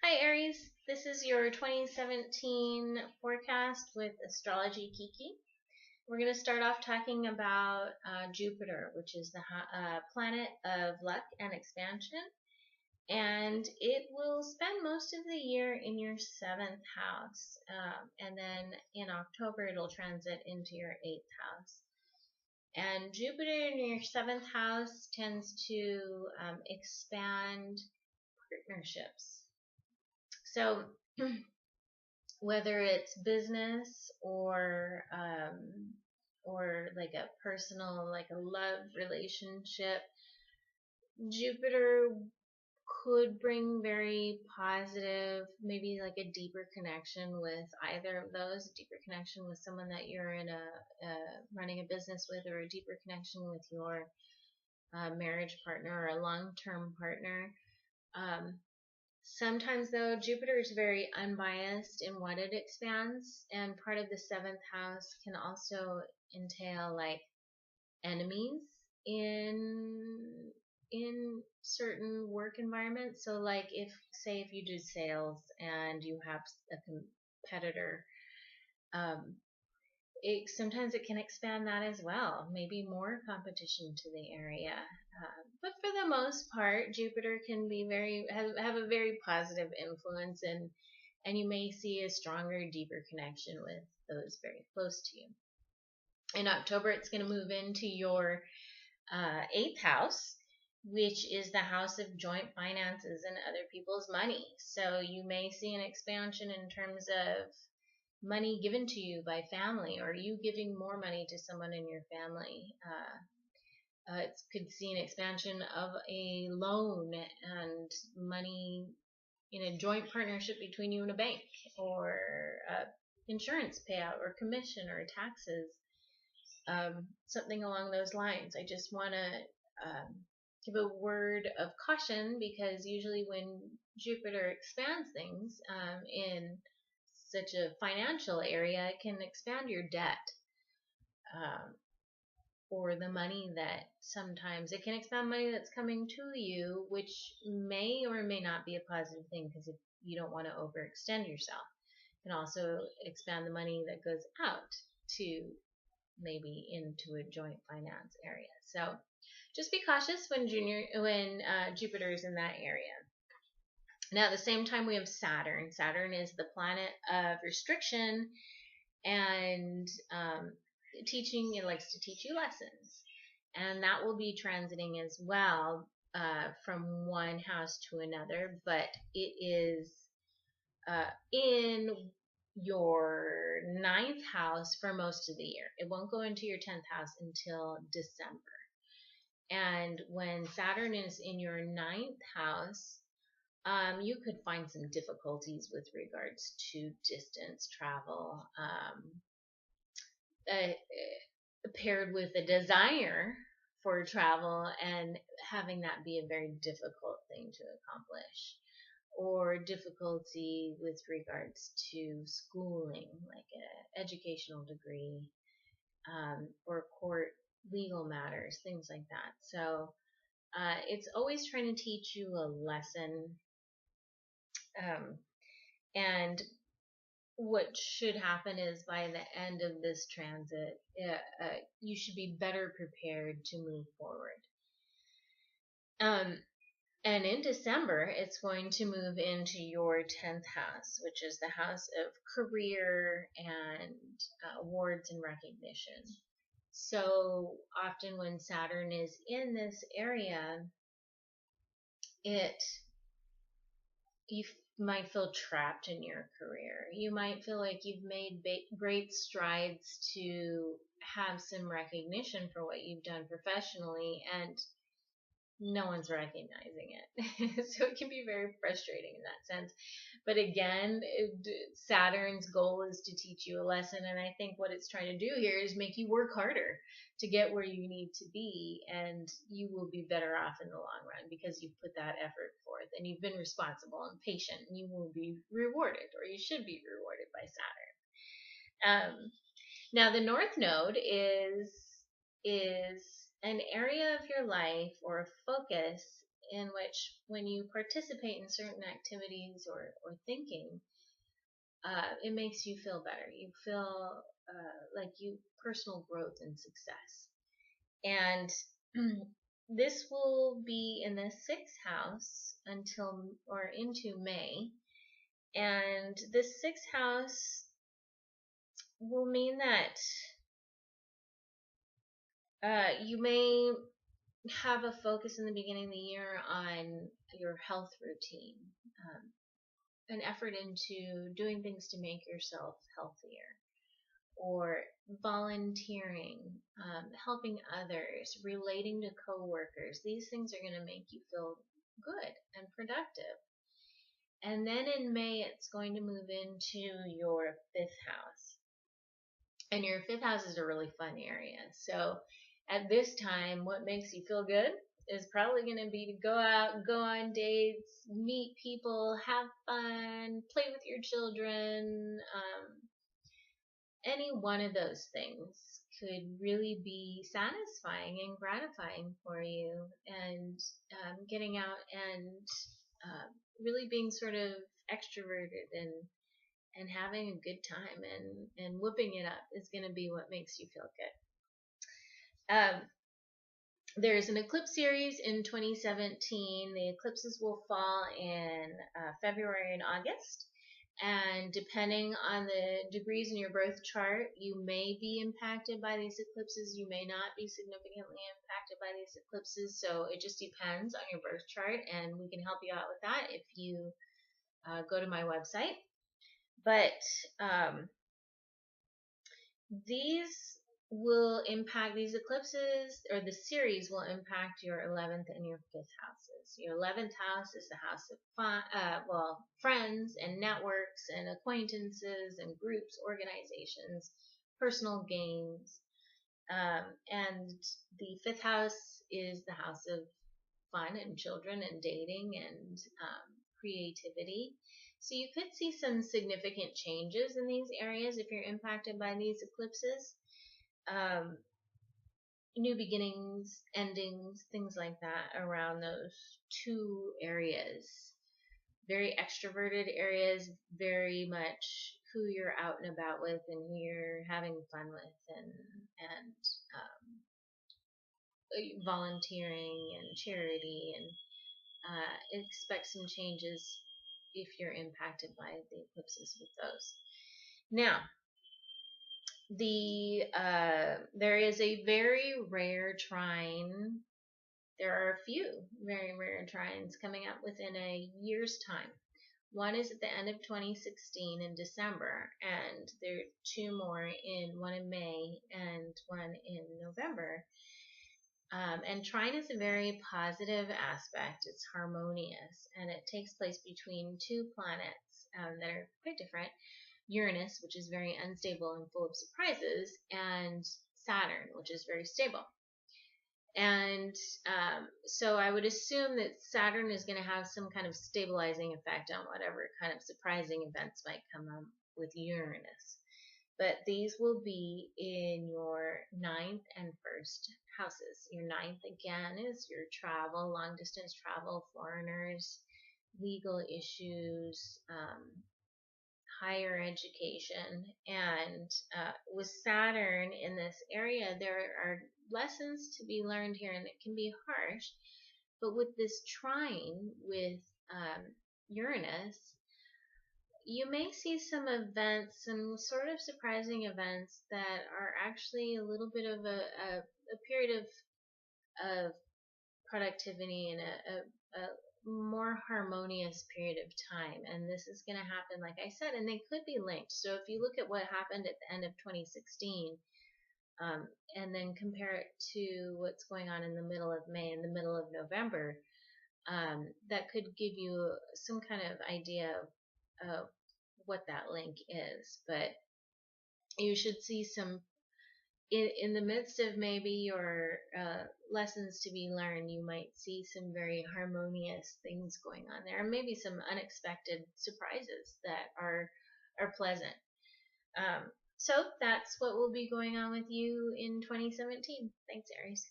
Hi Aries, this is your 2017 forecast with astrologykiki. We're going to start off talking about Jupiter, which is the planet of luck and expansion, and it will spend most of the year in your 7th house, and then in October it'll transit into your 8th house. And Jupiter in your 7th house tends to expand partnerships. So whether it's business or like a personal, like a love relationship, Jupiter could bring very positive, maybe like a deeper connection with either of those, a deeper connection with someone that you're in running a business with, or a deeper connection with your marriage partner or a long-term partner. Sometimes, though, Jupiter is very unbiased in what it expands, and part of the 7th house can also entail like enemies in certain work environments. So, like if you do sales and you have a competitor, sometimes it can expand that as well, maybe more competition to the area. But for the most part, Jupiter can be have a very positive influence, and you may see a stronger, deeper connection with those very close to you. In October, it's going to move into your 8th house, which is the house of joint finances and other people's money. So you may see an expansion in terms of money given to you by family, or you giving more money to someone in your family. It could see an expansion of a loan and money in a joint partnership between you and a bank, or insurance payout, or commission, or taxes, something along those lines. I just want to give a word of caution, because usually when Jupiter expands things in such a financial area, it can expand your debt, or the money that sometimes it can expand money that's coming to you, which may or may not be a positive thing, because if you don't want to overextend yourself. It can also expand the money that goes out to maybe into a joint finance area. So just be cautious when Jupiter is in that area. Now, at the same time, we have Saturn. Saturn is the planet of restriction and teaching. It likes to teach you lessons. And that will be transiting as well from one house to another. But it is in your 9th house for most of the year. It won't go into your 10th house until December. And when Saturn is in your 9th house, you could find some difficulties with regards to distance travel, paired with a desire for travel and having that be a very difficult thing to accomplish, or difficulty with regards to schooling, like an educational degree, or court legal matters, things like that. So it's always trying to teach you a lesson. And what should happen is, by the end of this transit, you should be better prepared to move forward. And in December, it's going to move into your 10th house, which is the house of career and awards and recognition. So often when Saturn is in this area, you might feel trapped in your career. You might feel like you've made great strides to have some recognition for what you've done professionally, and no one's recognizing it. So it can be very frustrating in that sense. But again, Saturn's goal is to teach you a lesson, and I think what it's trying to do here is make you work harder to get where you need to be, and you will be better off in the long run because you've put that effort forth and you've been responsible and patient, and you will be rewarded, or you should be rewarded by Saturn. Now, the North Node is an area of your life, or a focus in which when you participate in certain activities or thinking, it makes you feel better. You feel like you personal growth and success. And this will be in the sixth house until or into May. And this sixth house will mean that you may have a focus in the beginning of the year on your health routine, an effort into doing things to make yourself healthier, or volunteering, helping others, relating to coworkers. These things are going to make you feel good and productive. And then in May, it's going to move into your fifth house. And your fifth house is a really fun area. So at this time, what makes you feel good is probably going to be to go out, go on dates, meet people, have fun, play with your children. Any one of those things could really be satisfying and gratifying for you, and getting out and really being sort of extroverted and having a good time and whooping it up is going to be what makes you feel good. There's an eclipse series in 2017. The eclipses will fall in February and August. And depending on the degrees in your birth chart, you may be impacted by these eclipses. You may not be significantly impacted by these eclipses. So it just depends on your birth chart, and we can help you out with that if you go to my website. But these eclipses, or the series, will impact your 11th and your 5th houses. Your 11th house is the house of friends and networks and acquaintances and groups, organizations, personal gains. And the 5th house is the house of fun and children and dating and creativity. So you could see some significant changes in these areas if you're impacted by these eclipses. New beginnings, endings, things like that around those two areas. Very extroverted areas, very much who you're out and about with and who you're having fun with, and volunteering and charity, and expect some changes if you're impacted by the eclipses with those. Now, there is a very rare trine. There are a few very rare trines coming up within a year's time. One is at the end of 2016 in December, and there are two more one in May and one in November. And trine is a very positive aspect. It's harmonious, and it takes place between two planets that are quite different. Uranus, which is very unstable and full of surprises, and Saturn, which is very stable. And so I would assume that Saturn is going to have some kind of stabilizing effect on whatever kind of surprising events might come up with Uranus. But these will be in your 9th and 1st houses. Your 9th, again, is your travel, long distance travel, foreigners, legal issues, higher education. And with Saturn in this area, there are lessons to be learned here, and it can be harsh. But with this trine with Uranus, you may see some events, some sort of surprising events that are actually a little bit of a period of productivity and a more harmonious period of time. And this is going to happen, like I said, and they could be linked. So if you look at what happened at the end of 2016, and then compare it to what's going on in the middle of May and the middle of November, that could give you some kind of idea of what that link is. But you should see some, in the midst of maybe your lessons to be learned, you might see some very harmonious things going on there, and maybe some unexpected surprises that are pleasant. So that's what will be going on with you in 2017. Thanks, Aries.